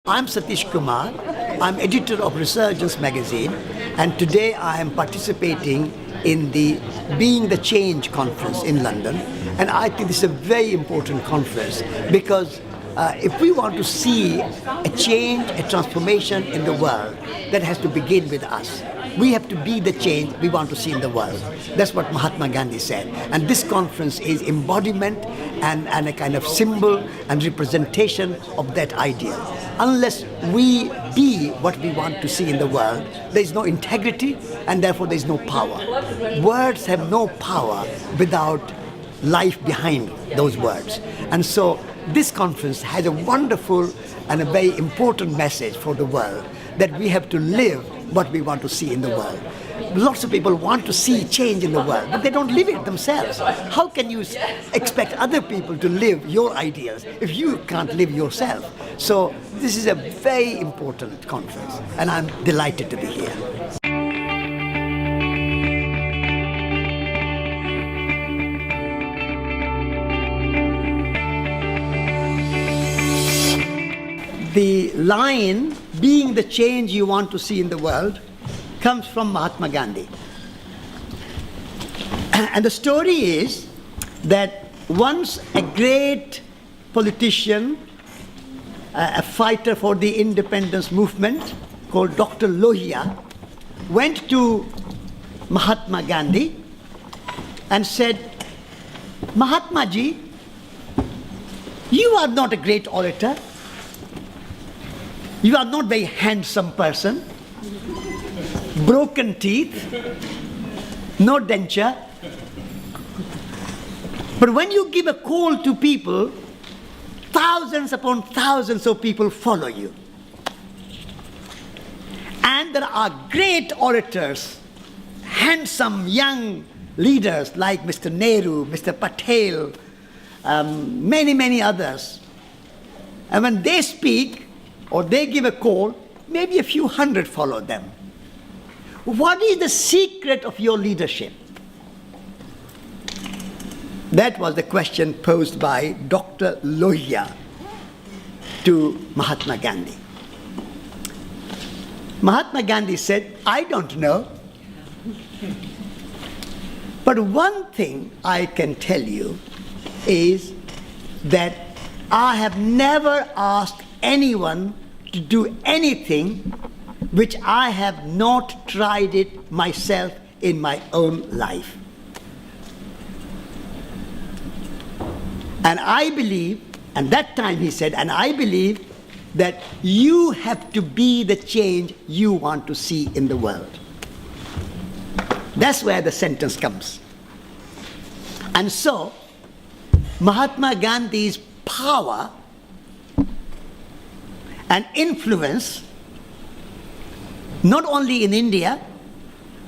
I'm Satish Kumar. I'm editor of Resurgence magazine, and today I am participating in the Being the Change conference in London. And I think this is a very important conference because if we want to see a change, a transformation in the world, that has to begin with us. We have to be the change we want to see in the world. That's what Mahatma Gandhi said. And this conference is embodiment and a kind of symbol and representation of that ideal. Unless we be what we want to see in the world, there is no integrity and therefore there is no power. Words have no power without life behind those words. And so this conference has a wonderful and a very important message for the world, that we have to live what we want to see in the world. Lots of people want to see change in the world, but they don't live it themselves. How can you expect other people to live your ideals if you can't live yourself? So this is a very important conference, and I'm delighted to be here. The line, being the change you want to see in the world, comes from Mahatma Gandhi. And the story is that once a great politician, a fighter for the independence movement called Dr. Lohia, went to Mahatma Gandhi and said, "Mahatma ji, you are not a great orator. You are not a very handsome person, broken teeth, no denture. But when you give a call to people, thousands upon thousands of people follow you. And there are great orators, handsome young leaders like Mr. Nehru, Mr. Patel, many, many others. And when they speak, or they give a call, maybe a few hundred follow them. What is the secret of your leadership?" That was the question posed by Dr. Lohia to Mahatma Gandhi. Mahatma Gandhi said, "I don't know. But one thing I can tell you is that I have never asked anyone to do anything which I have not tried it myself in my own life. And I believe," and that time he said, "and I believe that you have to be the change you want to see in the world." That's where the sentence comes. And so, Mahatma Gandhi's power and influence, not only in India,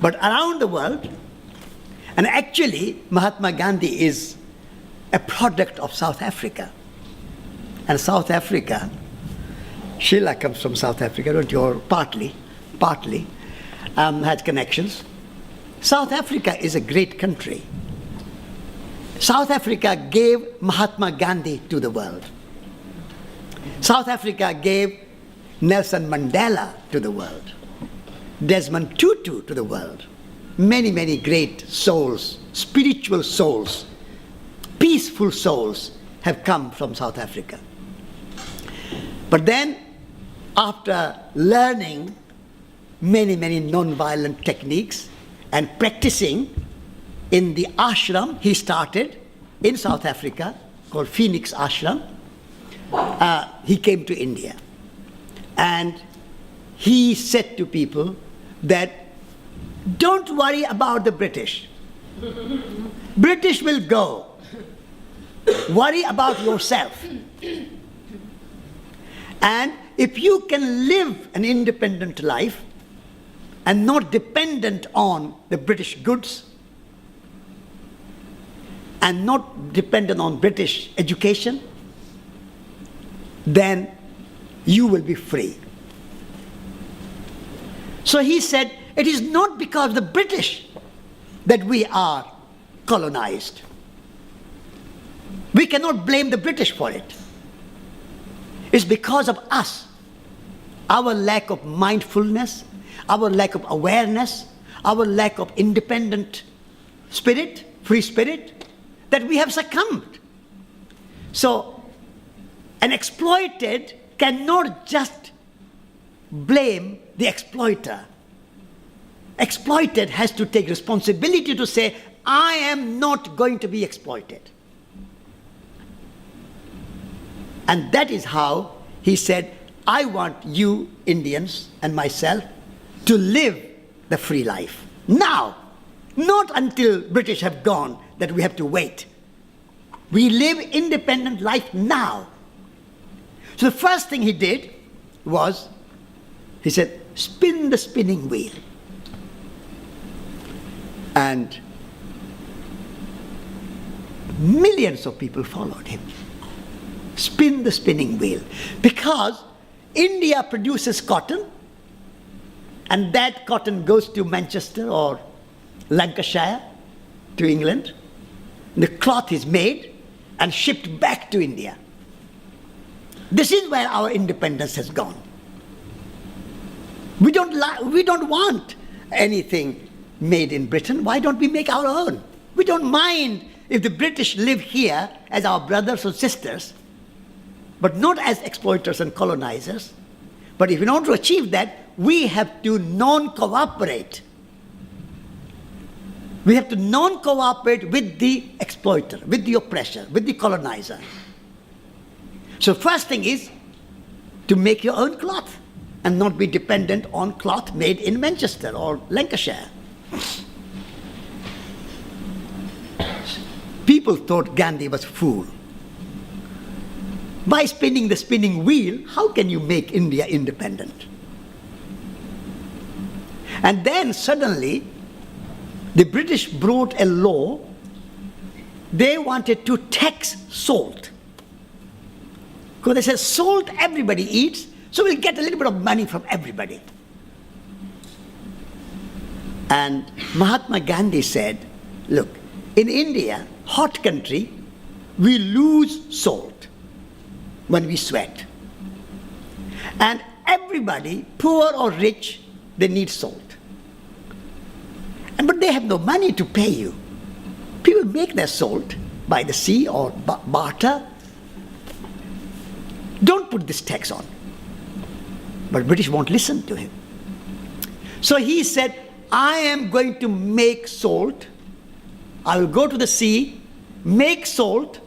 but around the world. And actually, Mahatma Gandhi is a product of South Africa. And South Africa, Sheila comes from South Africa, don't you? Or partly, had connections. South Africa is a great country. South Africa gave Mahatma Gandhi to the world. South Africa gave Nelson Mandela to the world, Desmond Tutu to the world. Many, many great souls, spiritual souls, peaceful souls have come from South Africa. But then, after learning many, many non-violent techniques and practicing in the ashram he started in South Africa, called Phoenix Ashram, he came to India. And he said to people that, "Don't worry about the British. British will go. Worry about yourself. And if you can live an independent life and not dependent on the British goods and not dependent on British education, then you will be free." So he said, it is not because of the British that we are colonized. We cannot blame the British for it. It's because of us our lack of mindfulness, our lack of awareness, our lack of independent spirit, free spirit, that we have succumbed. So, an exploited cannot just blame the exploiter. Exploited has to take responsibility to say, I am not going to be exploited. And that is how he said, I want you Indians and myself to live the free life. Now, not until British have gone that we have to wait. We live independent life now. So the first thing he did was, he said, spin the spinning wheel. And millions of people followed him. Spin the spinning wheel. Because India produces cotton, and that cotton goes to Manchester or Lancashire, to England. The cloth is made and shipped back to India. This is where our independence has gone. We don't want anything made in Britain. Why don't we make our own? We don't mind if the British live here as our brothers or sisters, but not as exploiters and colonizers. But if in order to achieve that, we have to non-cooperate. We have to non-cooperate with the exploiter, with the oppressor, with the colonizer. So first thing is to make your own cloth and not be dependent on cloth made in Manchester or Lancashire. People thought Gandhi was a fool. By spinning the spinning wheel, how can you make India independent? And then suddenly, the British brought a law. They wanted to tax salt. Because they said, salt everybody eats, so we'll get a little bit of money from everybody. And Mahatma Gandhi said, look, in India, hot country, we lose salt when we sweat. And everybody, poor or rich, they need salt. But they have no money to pay you. People make their salt by the sea or barter. Don't put this tax on. But British won't listen to him. So he said, I am going to make salt. I will go to the sea, make salt,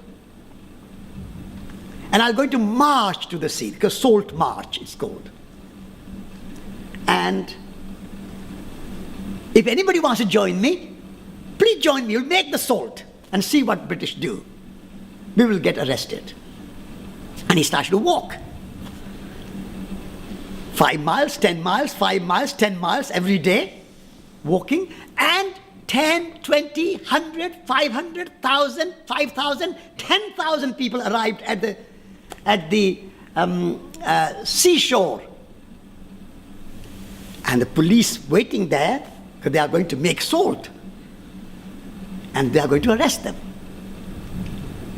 and I'm going to march to the sea, because salt march is called. And if anybody wants to join me, please join me. We'll make the salt and see what British do. We will get arrested. And he started to walk. 5 miles, 10 miles, 5 miles, 10 miles every day, walking. And 10, 20, 100, 500, 1,000, 5,000, 10,000 people arrived at the seashore. And the police waiting there, because they are going to make salt. And they are going to arrest them.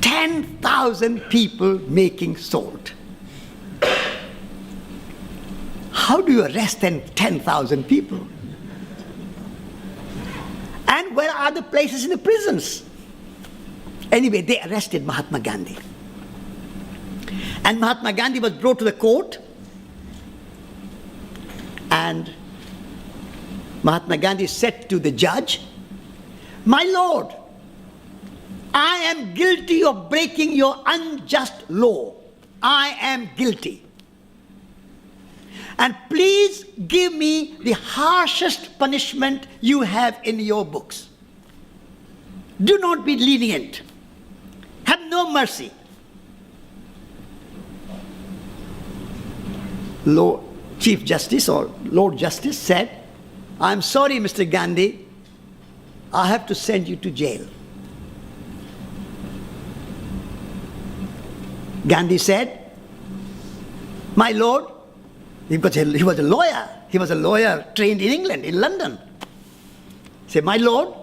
10,000 people making salt. How do you arrest 10,000 people? And where are the places in the prisons? Anyway, they arrested Mahatma Gandhi. And Mahatma Gandhi was brought to the court. And Mahatma Gandhi said to the judge, my lord, I am guilty of breaking your unjust law. I am guilty. And please give me the harshest punishment you have in your books. Do not be lenient. Have no mercy. Chief Justice or Lord Justice said, I'm sorry, Mr. Gandhi, I have to send you to jail. Gandhi said, my lord, he was a lawyer. He was a lawyer trained in England, in London. He said, my lord,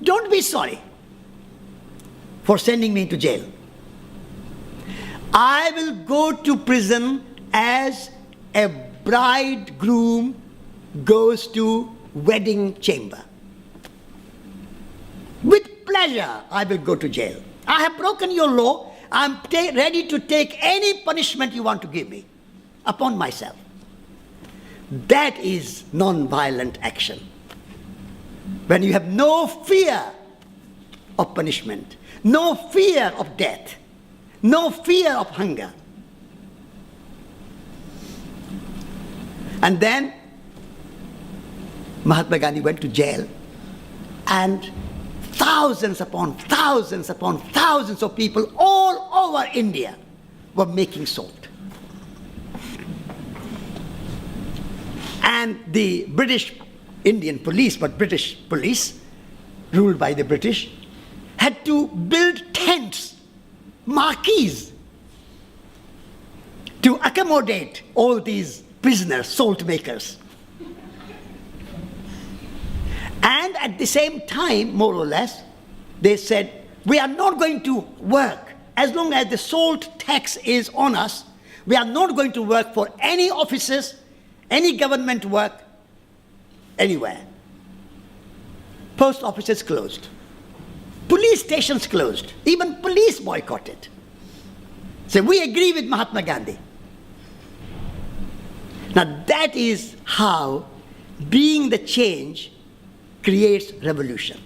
don't be sorry for sending me to jail. I will go to prison as a bridegroom goes to wedding chamber. With pleasure, I will go to jail. I have broken your law. I'm ready to take any punishment you want to give me upon myself. That is non-violent action. When you have no fear of punishment, no fear of death, no fear of hunger. And then Mahatma Gandhi went to jail, and thousands upon thousands upon thousands of people all over India were making salt. And the British Indian police, but British police, ruled by the British, had to build tents, marquees, to accommodate all these prisoners, salt makers. And at the same time, more or less, they said, we are not going to work as long as the salt tax is on us. We are not going to work for any offices, any government work, anywhere. Post offices closed. Police stations closed. Even police boycotted. So we agree with Mahatma Gandhi. Now that is how being the change creates revolution.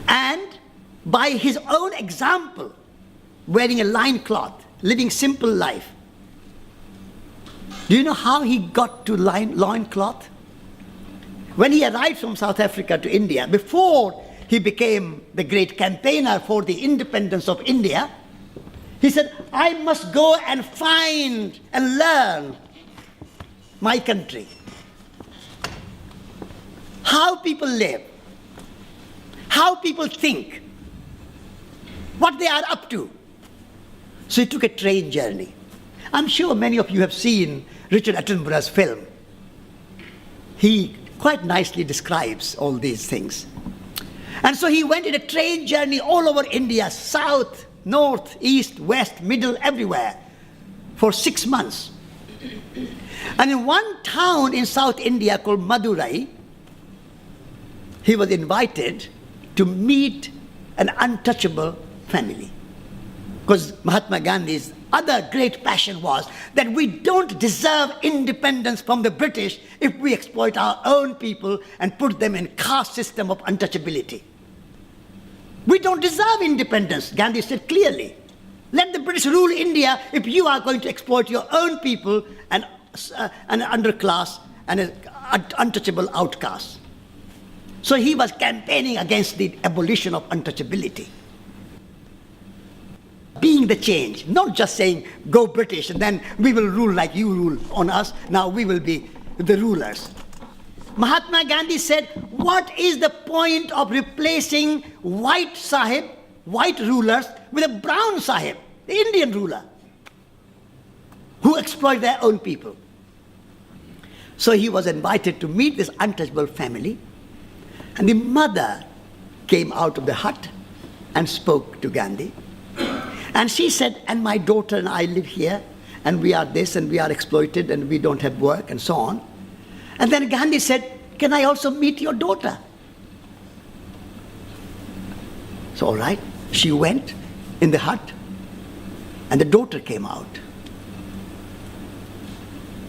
And by his own example, wearing a loincloth, living simple life. Do you know how he got to loincloth? When he arrived from South Africa to India, before he became the great campaigner for the independence of India, he said, I must go and find and learn my country. How people live, how people think, what they are up to. So he took a train journey. I'm sure many of you have seen Richard Attenborough's film. He quite nicely describes all these things. And so he went in a train journey all over India, south, north, east, west, middle, everywhere, for 6 months. And in one town in South India called Madurai, he was invited to meet an untouchable family. Because Mahatma Gandhi's other great passion was that we don't deserve independence from the British if we exploit our own people and put them in caste system of untouchability. We don't deserve independence, Gandhi said clearly. Let the British rule India if you are going to exploit your own people and an underclass and an untouchable outcast. So he was campaigning against the abolition of untouchability. Being the change, not just saying, go British, and then we will rule like you rule on us, now we will be the rulers. Mahatma Gandhi said, what is the point of replacing white Sahib, white rulers, with a brown Sahib, the Indian ruler, who exploit their own people? So he was invited to meet this untouchable family, and the mother came out of the hut and spoke to Gandhi. And she said, and my daughter and I live here, and we are this, and we are exploited, and we don't have work, and so on. And then Gandhi said, can I also meet your daughter? So all right, she went in the hut, and the daughter came out.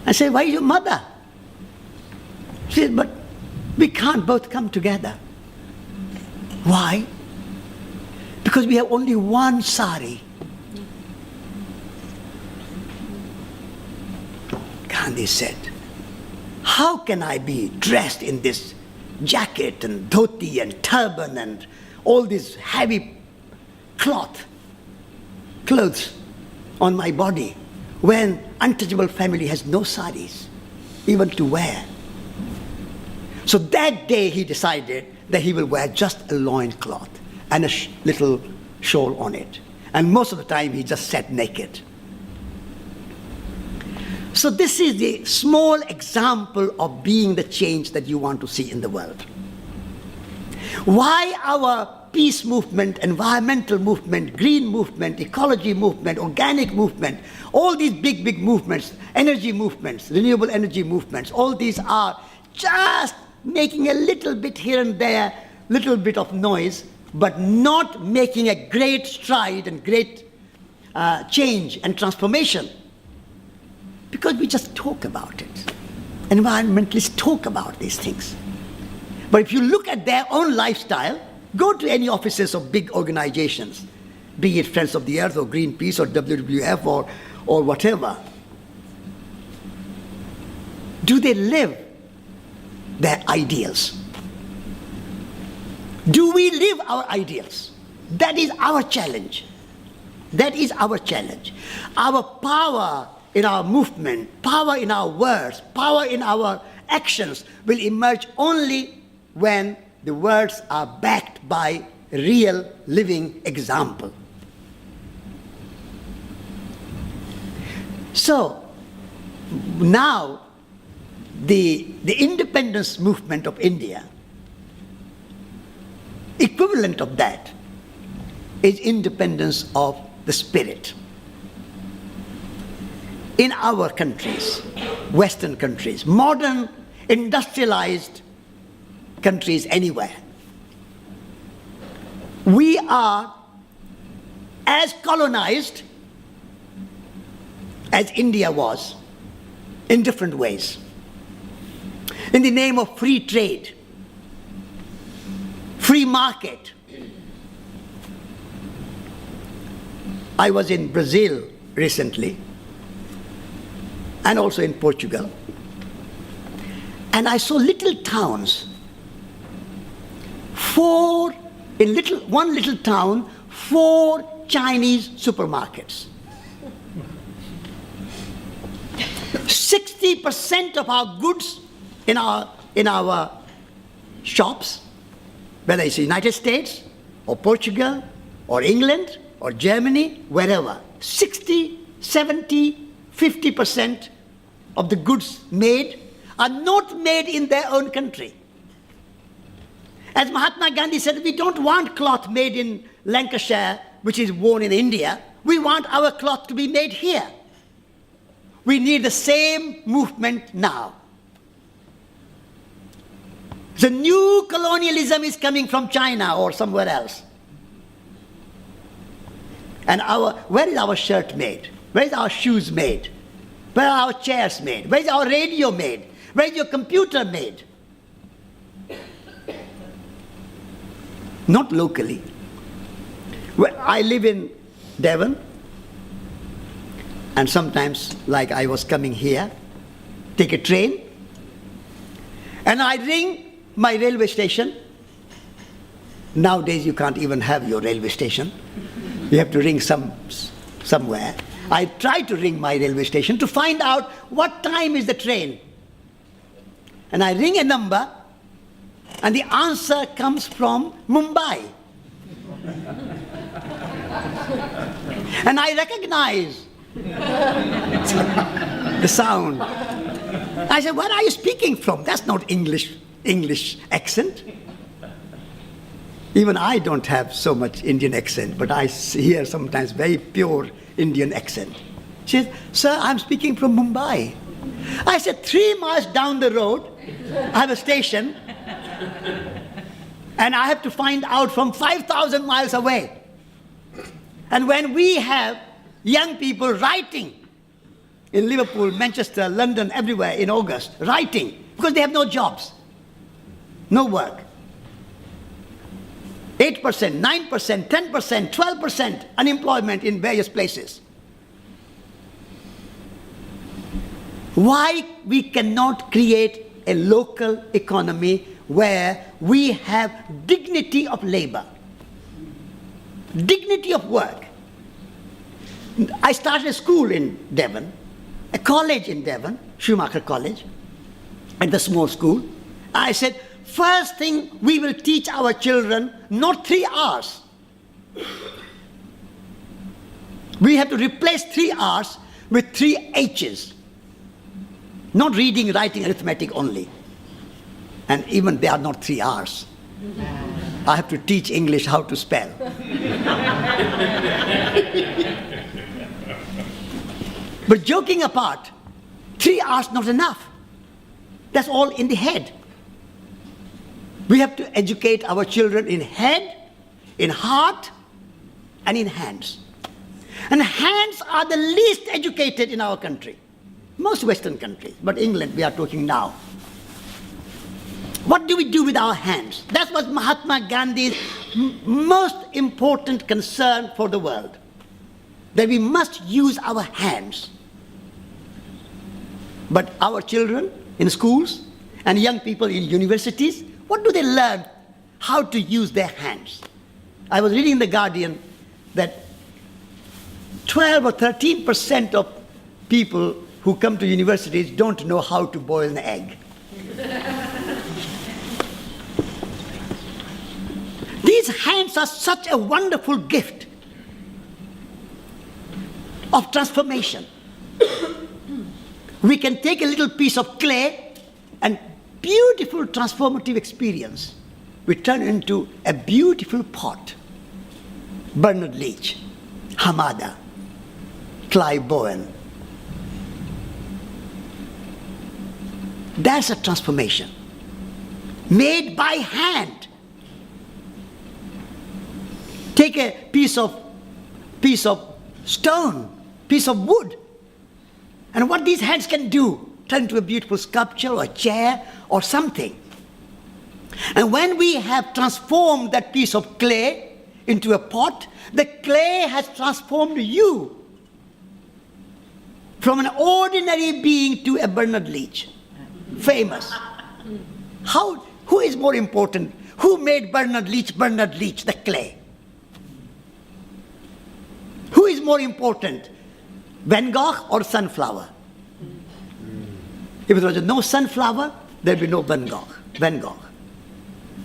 I said, why your mother? She said, but we can't both come together. Why? Because we have only one sari. Gandhi said, how can I be dressed in this jacket and dhoti and turban and all these heavy clothes on my body when untouchable family has no saris even to wear? So that day he decided that he will wear just a loincloth and a little shawl on it. And most of the time he just sat naked. So this is the small example of being the change that you want to see in the world. Why our peace movement, environmental movement, green movement, ecology movement, organic movement, all these big, big movements, energy movements, renewable energy movements, all these are just making a little bit here and there, little bit of noise, but not making a great stride and great change and transformation. Because we just talk about it. Environmentalists talk about these things. But if you look at their own lifestyle, go to any offices of big organizations, be it Friends of the Earth or Greenpeace or WWF or whatever. Do they live their ideals? Do we live our ideals? That is our challenge. That is our challenge. Our power in our movement, power in our words, power in our actions will emerge only when the words are backed by real living example. So now the independence movement of India, equivalent of that is independence of the spirit. In our countries, Western countries, modern industrialized countries anywhere, we are as colonized as India was in different ways. In the name of free trade, free market. I was in Brazil recently and also in Portugal, and I saw little towns. One little town, 4 Chinese supermarkets. 60% of our goods in our shops, whether it's the United States or Portugal or England or Germany, wherever, 60, 70, 50% of the goods made are not made in their own country. As Mahatma Gandhi said, we don't want cloth made in Lancashire, which is worn in India. We want our cloth to be made here. We need the same movement now. The new colonialism is coming from China or somewhere else. And where is our shirt made? Where is our shoes made? Where are our chairs made? Where is our radio made? Where is your computer made? Not locally. Well, I live in Devon, and sometimes, like I was coming here, take a train, and I ring my railway station. Nowadays you can't even have your railway station. You have to ring somewhere. I try to ring my railway station to find out what time is the train. And I ring a number, and the answer comes from Mumbai. And I recognize the sound. I said, where are you speaking from? That's not English accent. Even I don't have so much Indian accent, but I hear sometimes very pure Indian accent. She said, sir, I'm speaking from Mumbai. I said, 3 miles down the road, I have a station, and I have to find out from 5,000 miles away. And when we have young people writing in Liverpool, Manchester, London, everywhere in August, writing, because they have no jobs, no work. 8%, 9%, 10%, 12% unemployment in various places. Why we cannot create a local economy where we have dignity of labor, dignity of work? I started a school in Devon, a college in Devon, Schumacher College, at the small school. I said, first thing we will teach our children, not 3 R's. We have to replace 3 R's with 3 H's. Not reading, writing, arithmetic only. And even they are not 3 R's. I have to teach English how to spell. But joking apart, 3 hours not enough. That's all in the head. We have to educate our children in head, in heart, and in hands. And hands are the least educated in our country. Most Western countries, but England we are talking now. What do we do with our hands? That was Mahatma Gandhi's most important concern for the world. That we must use our hands. But our children in schools and young people in universities, what do they learn? How to use their hands. I was reading in The Guardian that 12 or 13% of people who come to universities don't know how to boil an egg. These hands are such a wonderful gift of transformation. We can take a little piece of clay and beautiful transformative experience. We turn into a beautiful pot. Bernard Leach, Hamada, Clive Bowen. That's a transformation made by hand. Take a piece of stone, piece of wood, and what these hands can do, turn into a beautiful sculpture or a chair or something. And when we have transformed that piece of clay into a pot, the clay has transformed you from an ordinary being to a Bernard Leach, famous. Who is more important? Who made Bernard Leach, the clay? Who is more important, Van Gogh or sunflower? If there was no sunflower, there would be no Van Gogh.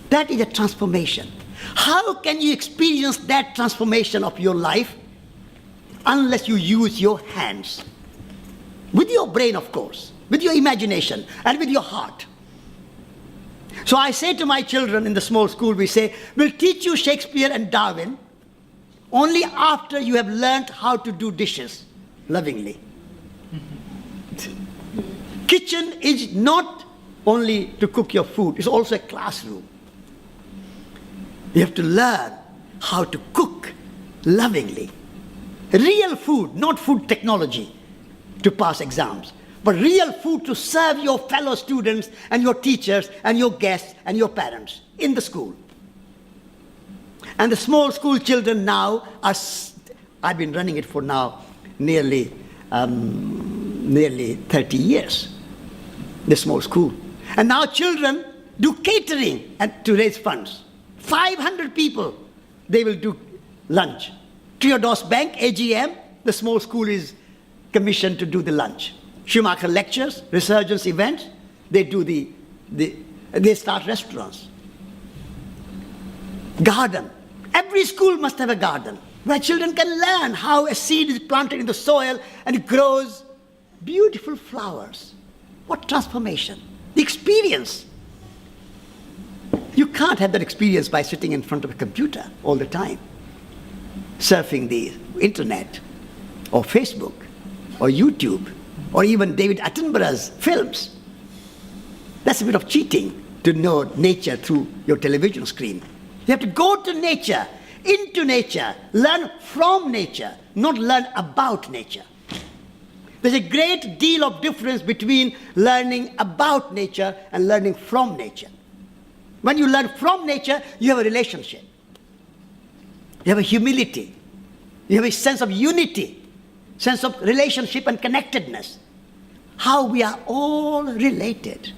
That is a transformation. How can you experience that transformation of your life unless you use your hands? With your brain, of course, with your imagination, and with your heart. So I say to my children in the small school, we say, we'll teach you Shakespeare and Darwin only after you have learned how to do dishes lovingly. Kitchen is not only to cook your food, it's also a classroom. You have to learn how to cook lovingly. Real food, not food technology to pass exams, but real food to serve your fellow students and your teachers and your guests and your parents in the school. And the small school children now are, I've been running it for now nearly 30 years, the small school. And now children do catering and to raise funds. 500 people, they will do lunch. Triodos Bank, AGM, the small school is commissioned to do the lunch. Schumacher lectures, resurgence events, they do they start restaurants. Garden. Every school must have a garden where children can learn how a seed is planted in the soil and it grows beautiful flowers. What transformation. The experience. You can't have that experience by sitting in front of a computer all the time, surfing the internet, or Facebook, or YouTube, or even David Attenborough's films. That's a bit of cheating to know nature through your television screen. You have to go to nature, into nature, learn from nature, not learn about nature. There's a great deal of difference between learning about nature and learning from nature. When you learn from nature, you have a relationship. You have a humility. You have a sense of unity, sense of relationship and connectedness. How we are all related,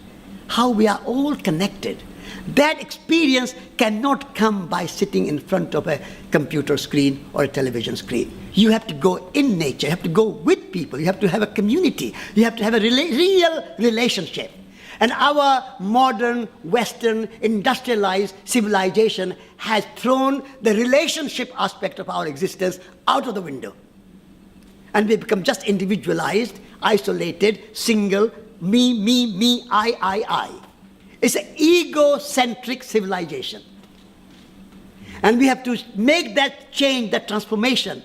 how we are all connected. That experience cannot come by sitting in front of a computer screen or a television screen. You have to go in nature, you have to go with people, you have to have a community, you have to have a real relationship. And our modern, Western, industrialized civilization has thrown the relationship aspect of our existence out of the window. And we become just individualized, isolated, single, me, I. It's an egocentric civilization. And we have to make that change, that transformation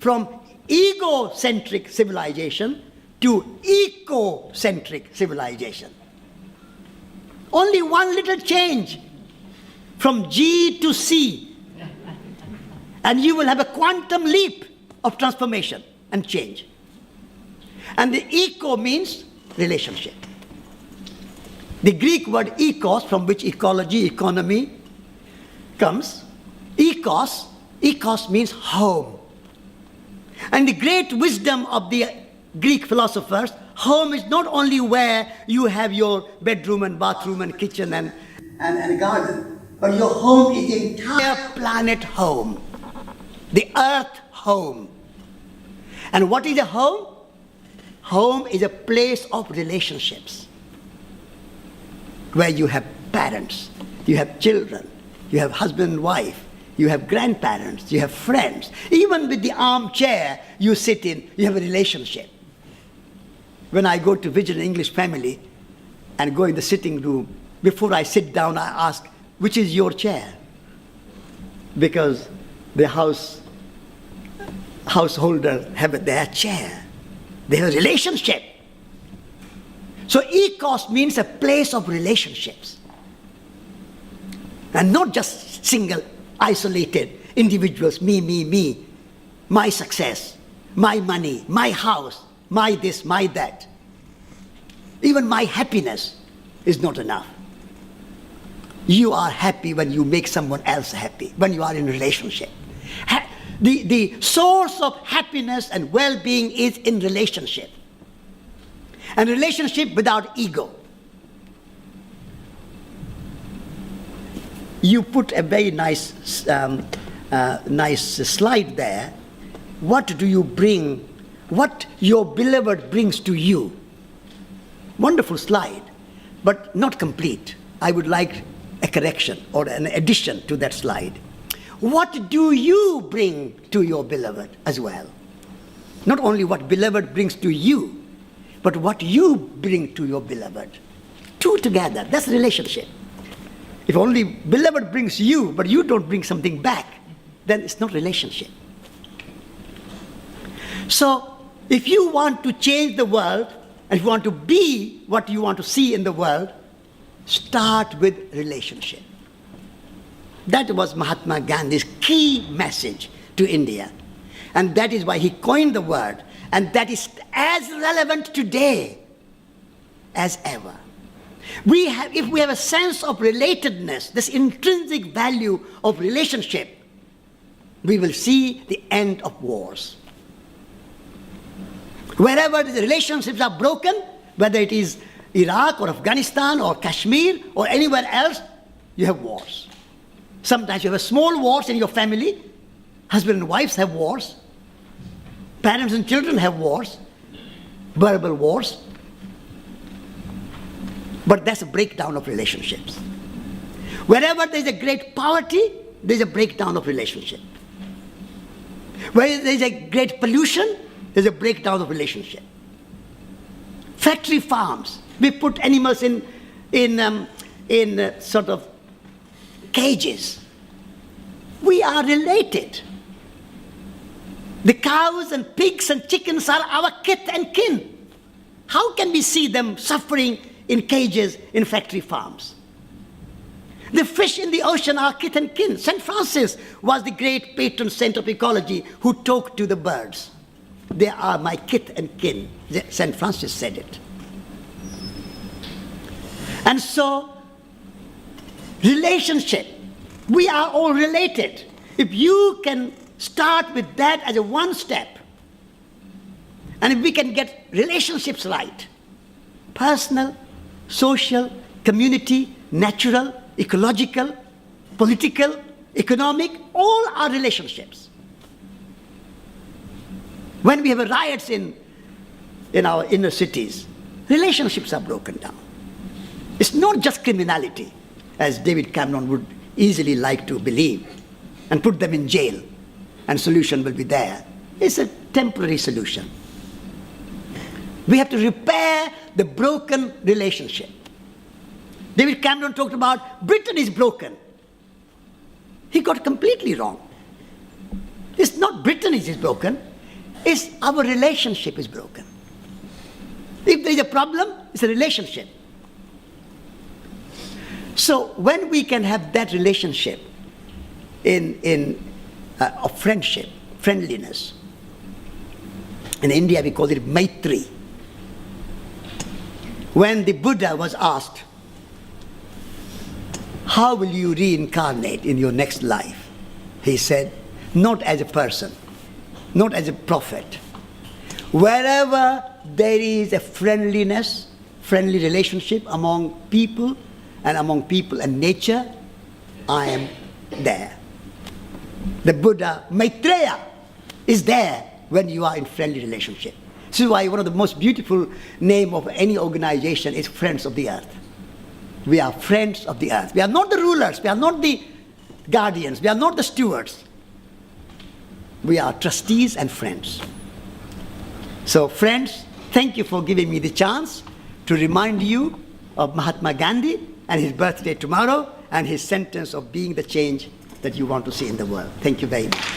from egocentric civilization to eco-centric civilization. Only one little change from G to C, and you will have a quantum leap of transformation and change. And the eco means relationship. The Greek word ekos, from which ecology, economy comes, ekos means home. And the great wisdom of the Greek philosophers, home is not only where you have your bedroom and bathroom and kitchen and a garden, but your home is the entire planet home, the earth home. And what is a home? Home is a place of relationships, where you have parents, you have children, you have husband and wife, you have grandparents, you have friends. Even with the armchair you sit in, you have a relationship. When I go to visit an English family and go in the sitting room, before I sit down, I ask, which is your chair? Because the householder have their chair. They have a relationship. So ecos means a place of relationships. And not just single, isolated individuals, me, my success, my money, my house, my this, my that. Even my happiness is not enough. You are happy when you make someone else happy, when you are in a relationship. The source of happiness and well-being is in relationship. And relationship without ego. You put a very nice slide there. What do you bring? What your beloved brings to you? Wonderful slide, but not complete. I would like a correction or an addition to that slide. What do you bring to your beloved as well? Not only what beloved brings to you, but what you bring to your beloved. Two together, that's relationship. If only beloved brings you, but you don't bring something back, then it's not relationship. So, if you want to change the world, and if you want to be what you want to see in the world, start with relationship. That was Mahatma Gandhi's key message to India. And that is why he coined the word. And that is as relevant today as ever. If we have a sense of relatedness, this intrinsic value of relationship, we will see the end of wars. Wherever the relationships are broken, whether it is Iraq or Afghanistan or Kashmir or anywhere else, you have wars. Sometimes you have small wars in your family. Husband and wives have wars. Parents and children have wars. Verbal wars. But that's a breakdown of relationships. Wherever there's a great poverty, there's a breakdown of relationship. Where there's a great pollution, there's a breakdown of relationship. Factory farms, we put animals in sort of cages. We are related. The cows and pigs and chickens are our kith and kin. How can we see them suffering in cages in factory farms? The fish in the ocean are kith and kin. St. Francis was the great patron saint of ecology who talked to the birds. They are my kith and kin. St. Francis said it. And so, relationship. We are all related. If you can start with that as a one step, and if we can get relationships right, personal, social, community, natural, ecological, political, economic, all are relationships. When we have riots in our inner cities, relationships are broken down. It's not just criminality, as David Cameron would easily like to believe, and put them in jail, and solution will be there. It's a temporary solution. We have to repair the broken relationship. David Cameron talked about Britain is broken. He got completely wrong. It's not Britain is broken, it's our relationship is broken. If there is a problem, it's a relationship. So when we can have that relationship of friendship, friendliness, in India we call it Maitri. When the Buddha was asked, how will you reincarnate in your next life? He said, not as a person, not as a prophet. Wherever there is a friendliness, friendly relationship among people and nature, I am there. The Buddha, Maitreya, is there when you are in friendly relationship. This is why one of the most beautiful name of any organization is Friends of the Earth. We are friends of the earth. We are not the rulers. We are not the guardians. We are not the stewards. We are trustees and friends. So friends, thank you for giving me the chance to remind you of Mahatma Gandhi and his birthday tomorrow and his sentence of being the change that you want to see in the world. Thank you very much.